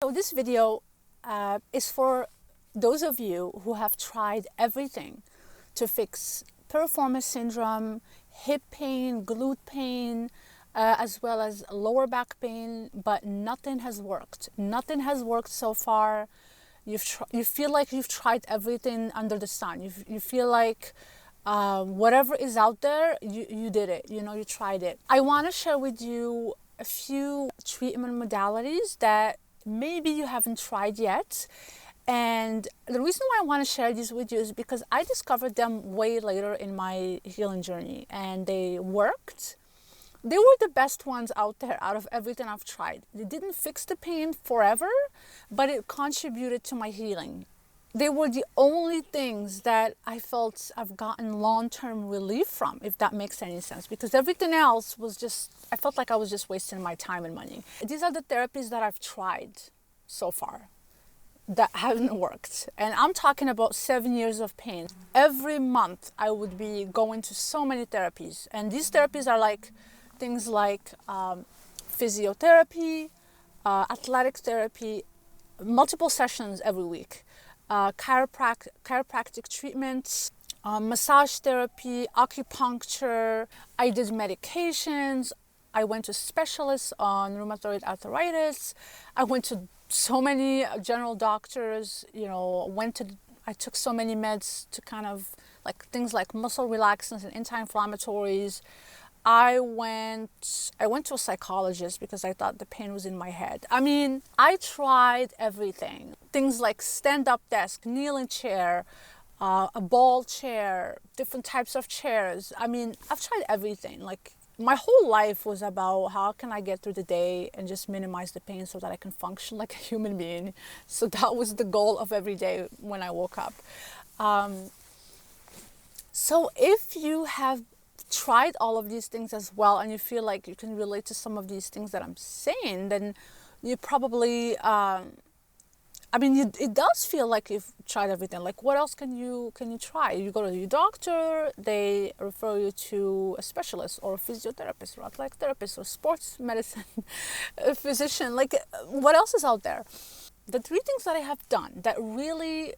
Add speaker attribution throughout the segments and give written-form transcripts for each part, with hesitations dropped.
Speaker 1: So this video is for those of you who have tried everything to fix piriformis syndrome, hip pain, glute pain, as well as lower back pain, but nothing has worked. Nothing has worked so far. You feel like you've tried everything under the sun. You feel like whatever is out there, you did it. You tried it. I want to share with you a few treatment modalities that maybe you haven't tried yet. And the reason why I want to share these with you is because I discovered them way later in my healing journey, and they worked. They were the best ones out there out of everything I've tried. They didn't fix the pain forever, but it contributed to my healing. They were the only things that I felt I've gotten long-term relief from, if that makes any sense, because everything else was just, I felt like I was just wasting my time and money. These are the therapies that I've tried so far that haven't worked. And I'm talking about 7 years of pain. Every month I would be going to so many therapies. And these therapies are like things like physiotherapy, athletic therapy, multiple sessions every week. Chiropractic treatments, massage therapy, acupuncture. I did medications. I went to specialists on rheumatoid arthritis. I went to so many general doctors, I took so many meds to kind of like things like muscle relaxants and anti-inflammatories. I went to a psychologist because I thought the pain was in my head. I mean, I tried everything. Things like stand-up desk, kneeling chair, a ball chair, different types of chairs. I mean, I've tried everything. Like, my whole life was about how can I get through the day and just minimize the pain so that I can function like a human being. So that was the goal of every day when I woke up. So if you have tried all of these things as well and you feel like you can relate to some of these things that I'm saying, then you probably it does feel like you've tried everything. Like, what else can you try? You go to your doctor, they refer you to a specialist or a physiotherapist or athletic therapist or sports medicine physician. Like, what else is out there? The three things that I have done that really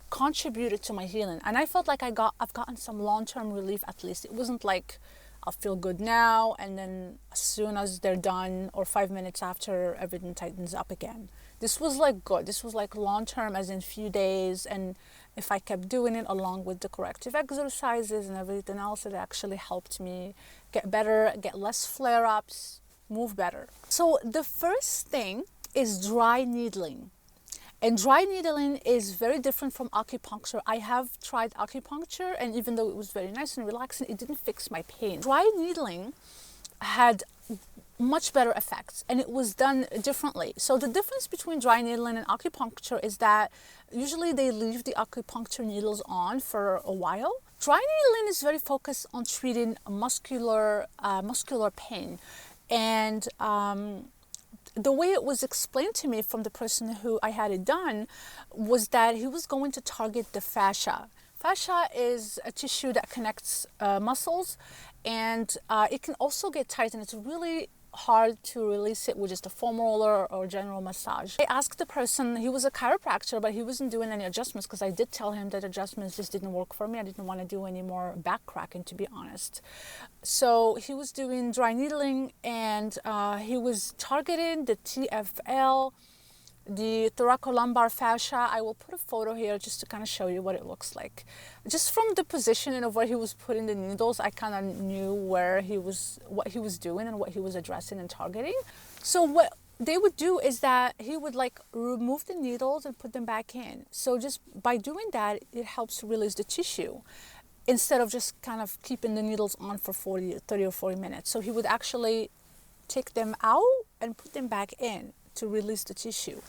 Speaker 1: contributed to my healing, and I felt like I've gotten some long-term relief at least. It wasn't like I'll feel good now and then as soon as they're done or 5 minutes after, everything tightens up again. This was like good. This was like long-term, as in few days, and if I kept doing it along with the corrective exercises and everything else, it actually helped me get better, get less flare-ups, move better. So the first thing is dry needling. And dry needling is very different from acupuncture. I have tried acupuncture, and even though it was very nice and relaxing, it didn't fix my pain. Dry needling had much better effects, and it was done differently. So the difference between dry needling and acupuncture is that usually they leave the acupuncture needles on for a while. Dry needling is very focused on treating muscular pain, and the way it was explained to me from the person who I had it done was that he was going to target the fascia. Fascia is a tissue that connects muscles, and it can also get tight, and it's really hard to release it with just a foam roller or general massage. I asked the person, he was a chiropractor, but he wasn't doing any adjustments because I did tell him that adjustments just didn't work for me. I didn't want to do any more back cracking, to be honest. So he was doing dry needling, and he was targeting the TFL, the thoracolumbar fascia. I will put a photo here just to kind of show you what it looks like. Just from the positioning of where he was putting the needles, I kind of knew what he was doing and what he was addressing and targeting. So what they would do is that he would like remove the needles and put them back in. So just by doing that, it helps release the tissue instead of just kind of keeping the needles on for 30 or 40 minutes. So he would actually take them out and put them back in to release the tissue.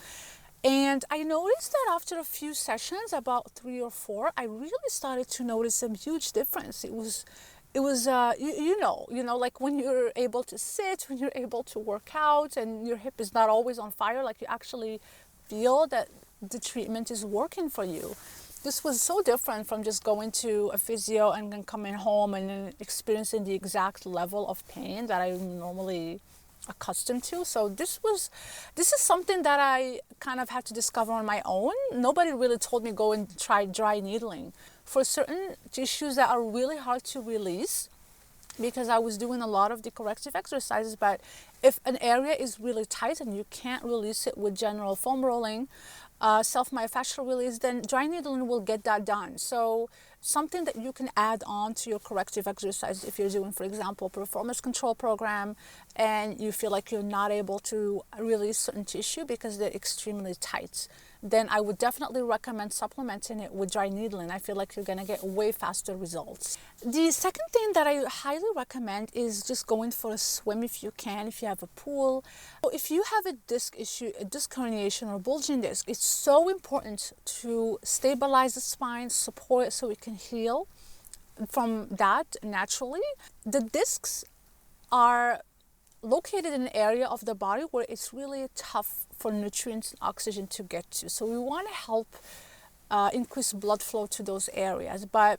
Speaker 1: And I noticed that after a few sessions, about 3 or 4, I really started to notice a huge difference. It was like when you're able to sit, when you're able to work out and your hip is not always on fire, like you actually feel that the treatment is working for you. This was so different from just going to a physio and then coming home and then experiencing the exact level of pain that I normally accustomed to. So this is something that I kind of had to discover on my own. Nobody really told me go and try dry needling for certain tissues that are really hard to release, because I was doing a lot of the corrective exercises. But if an area is really tight and you can't release it with general foam rolling, self-myofascial release, then dry needling will get that done. So something that you can add on to your corrective exercise if you're doing, for example, Piriformis control program, and you feel like you're not able to release certain tissue because they're extremely tight, then I would definitely recommend supplementing it with dry needling. I feel like you're gonna get way faster results. The second thing that I highly recommend is just going for a swim if you can, if you have a pool. So if you have a disc issue, a disc herniation or bulging disc, it's so important to stabilize the spine, support it so it can heal from that naturally. The discs are located in an area of the body where it's really tough for nutrients and oxygen to get to. So we want to help increase blood flow to those areas. But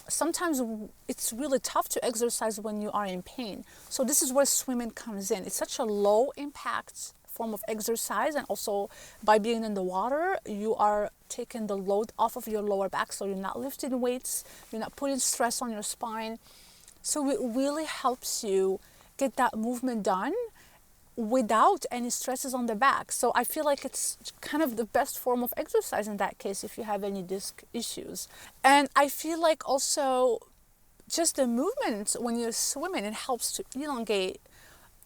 Speaker 1: sometimes it's really tough to exercise when you are in pain. So this is where swimming comes in. It's such a low impact form of exercise, and also by being in the water, you are taking the load off of your lower back. So you're not lifting weights, you're not putting stress on your spine. So it really helps you get that movement done without any stresses on the back. So I feel like it's kind of the best form of exercise in that case if you have any disc issues. And I feel like also just the movement when you're swimming, it helps to elongate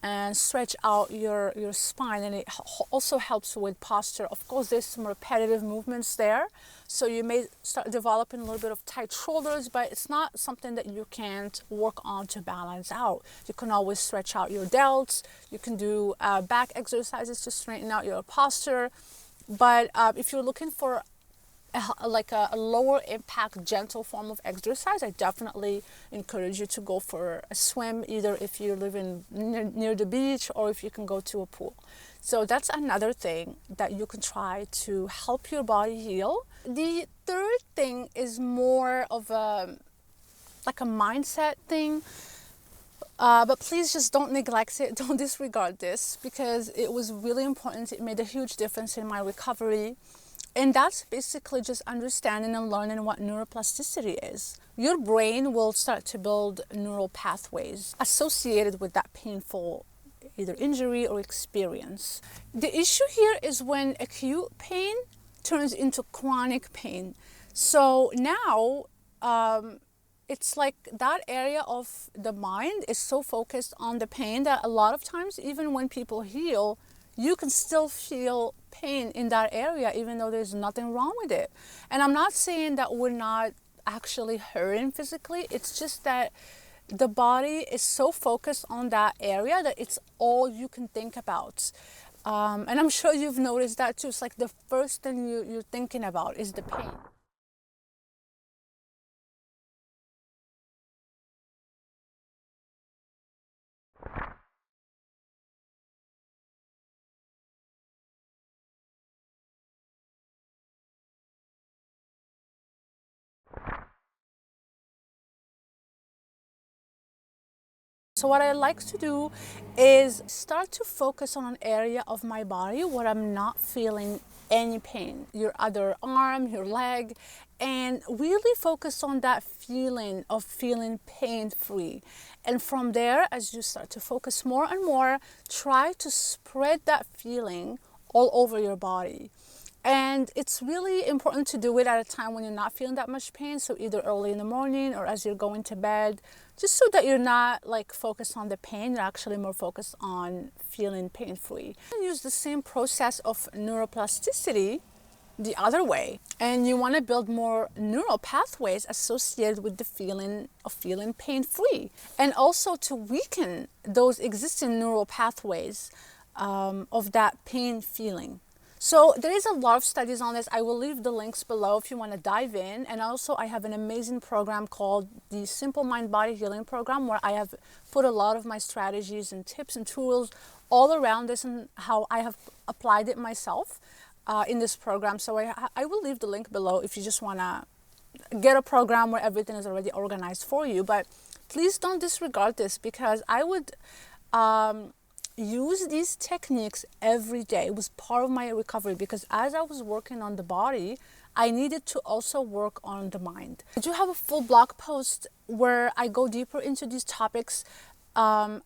Speaker 1: and stretch out your spine, and it also helps with posture. Of course, there's some repetitive movements there, so you may start developing a little bit of tight shoulders, but it's not something that you can't work on to balance out. You can always stretch out your delts. You can do back exercises to straighten out your posture. But if you're looking for a lower impact, gentle form of exercise, I definitely encourage you to go for a swim, either if you're living near the beach or if you can go to a pool. So that's another thing that you can try to help your body heal. The third thing is more of a mindset thing. But please just don't neglect it, don't disregard this, because it was really important. It made a huge difference in my recovery. And that's basically just understanding and learning what neuroplasticity is. Your brain will start to build neural pathways associated with that painful either injury or experience. The issue here is when acute pain turns into chronic pain. So now it's like that area of the mind is so focused on the pain that a lot of times, even when people heal, you can still feel pain in that area, even though there's nothing wrong with it. And I'm not saying that we're not actually hurting physically. It's just that the body is so focused on that area that it's all you can think about. And I'm sure you've noticed that too. It's like the first thing you're thinking about is the pain. So what I like to do is start to focus on an area of my body where I'm not feeling any pain, your other arm, your leg, and really focus on that feeling of feeling pain-free. And from there, as you start to focus more and more, try to spread that feeling all over your body. And it's really important to do it at a time when you're not feeling that much pain. So either early in the morning or as you're going to bed, just so that you're not like focused on the pain, you're actually more focused on feeling pain-free. Use the same process of neuroplasticity the other way. And you want to build more neural pathways associated with the feeling of feeling pain-free. And also to weaken those existing neural pathways of that pain feeling. So there is a lot of studies on this. I will leave the links below if you want to dive in. And also I have an amazing program called the Simple Mind Body Healing Program, where I have put a lot of my strategies and tips and tools all around this and how I have applied it myself in this program. So I will leave the link below if you just want to get a program where everything is already organized for you. But please don't disregard this, because I would use these techniques every day. It was part of my recovery, because as I was working on the body, I needed to also work on the mind. I do have a full blog post where I go deeper into these topics, and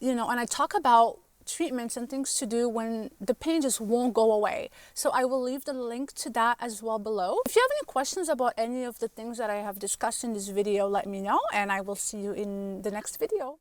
Speaker 1: I talk about treatments and things to do when the pain just won't go away. So I will leave the link to that as well below. If you have any questions about any of the things that I have discussed in this video, let me know, and I will see you in the next video.